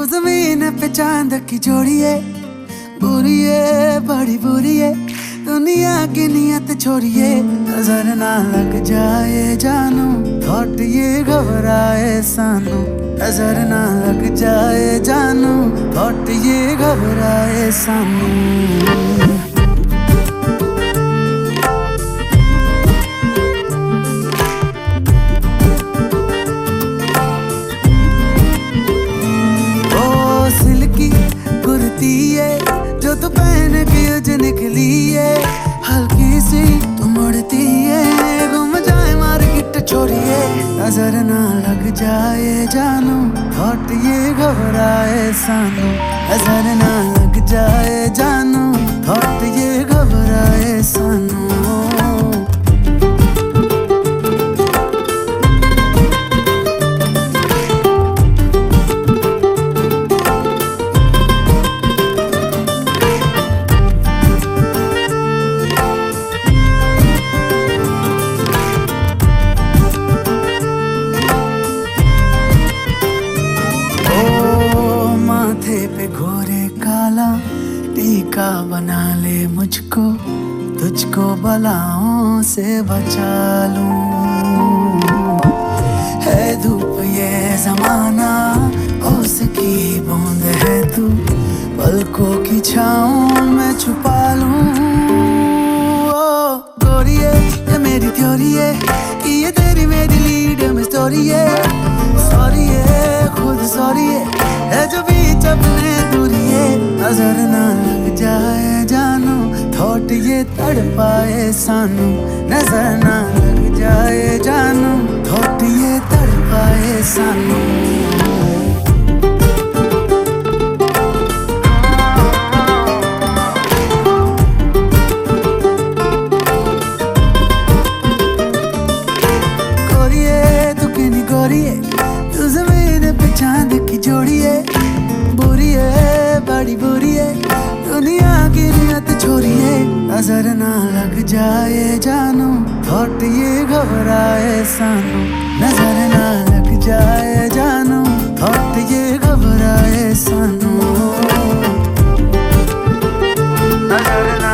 जमीन पे चांद की जोड़ी है, बुरी है बड़ी बुरी है, दुनिया की नियत छोड़िए। नजर ना लग जाए जानू, थॉट ये घबराए सानू। नजर ना लग जाए जानू, थॉट ये घबराए सानू। जो तू पहन के उज निकली है, हल्की सी तू मुड़ती है, घूम जाए मार्केट छोड़िए। नजर ना लग जाए जानू, थॉट ये घबराए सानू। नजर ना लग जाए जानू, थॉट ये घबराए सानू। पे घोरे काला टीका बना ले मुझको, तुझको बलाओं से बचा लूं। है धूप ये जमाना, उसकी बूंद है तू, पलकों की छाँव में छुपा लूं। ओ गोरी है ये मेरी थ्योरी है, कि ये तेरी मेरी लीड में स्टोरी है। सॉरी है खुद सॉरी है जो बीच अपने दूरी है। नजर ना लग जाए जानू, थॉट ये तड़पाए सानू। नजर ना लग जाए जानू, थॉट ये तड़पाए सानू। तू जमीन पे चांद की जोड़ी है, बुरी है बड़ी बुरी है, दुनिया की नियत छोड़िए। नजर ना लग जाए जानू, थॉट ये घबराए सानू। नजर ना लग जाए जानू, थॉट ये घबराए सानू। नजर ना